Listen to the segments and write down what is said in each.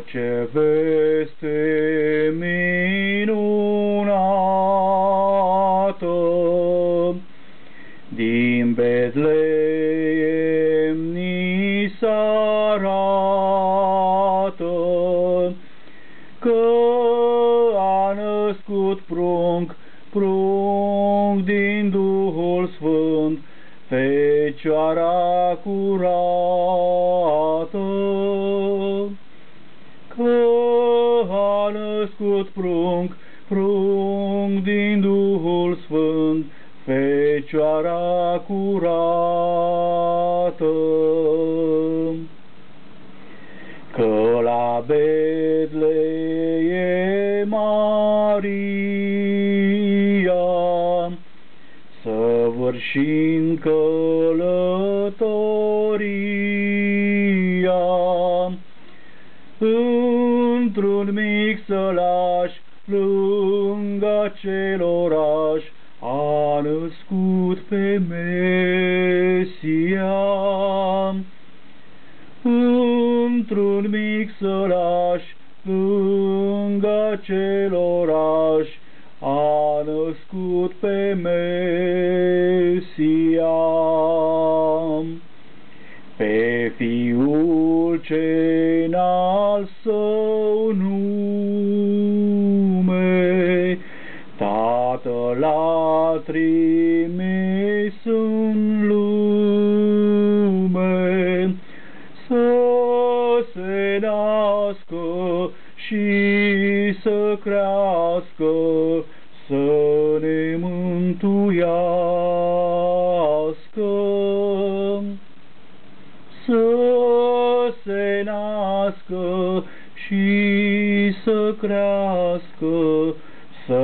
ce veste minunată din Betleem ni s-arată, că a născut prunc din Duhul Sfânt, Fecioara curată, că a născut prunc din Duhul Sfânt, Fecioara curată, că la Betleem Maria, săvârșind călătoria, într-un mic sălaș lângă aceloraș a născut pe Mesia. Într-un mic sălaș lângă aceloraș a născut pe Mesia. Pe Fiul ce n-al său nume Tatăl l-a trimis în lume, să se nască și să crească, să ne mântuiască, să se nască și să crească, să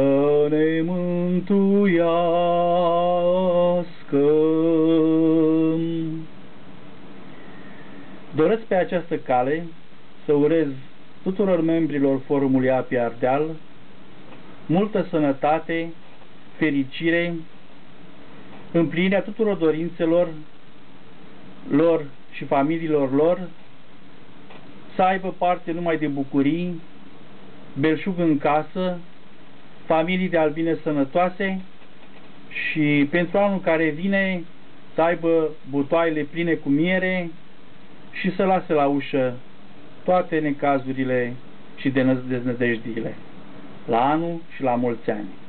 ne mântuiască. Doresc pe această cale să urez tuturor membrilor Forumului Apii Ardeal multă sănătate, fericire, împlinirea tuturor dorințelor lor și familiilor lor, să aibă parte numai de bucurii, belșug în casă, familii de albine sănătoase și pentru anul care vine să aibă butoaiele pline cu miere și să lase la ușă toate necazurile și deznădejdiile. La anul și la mulți ani!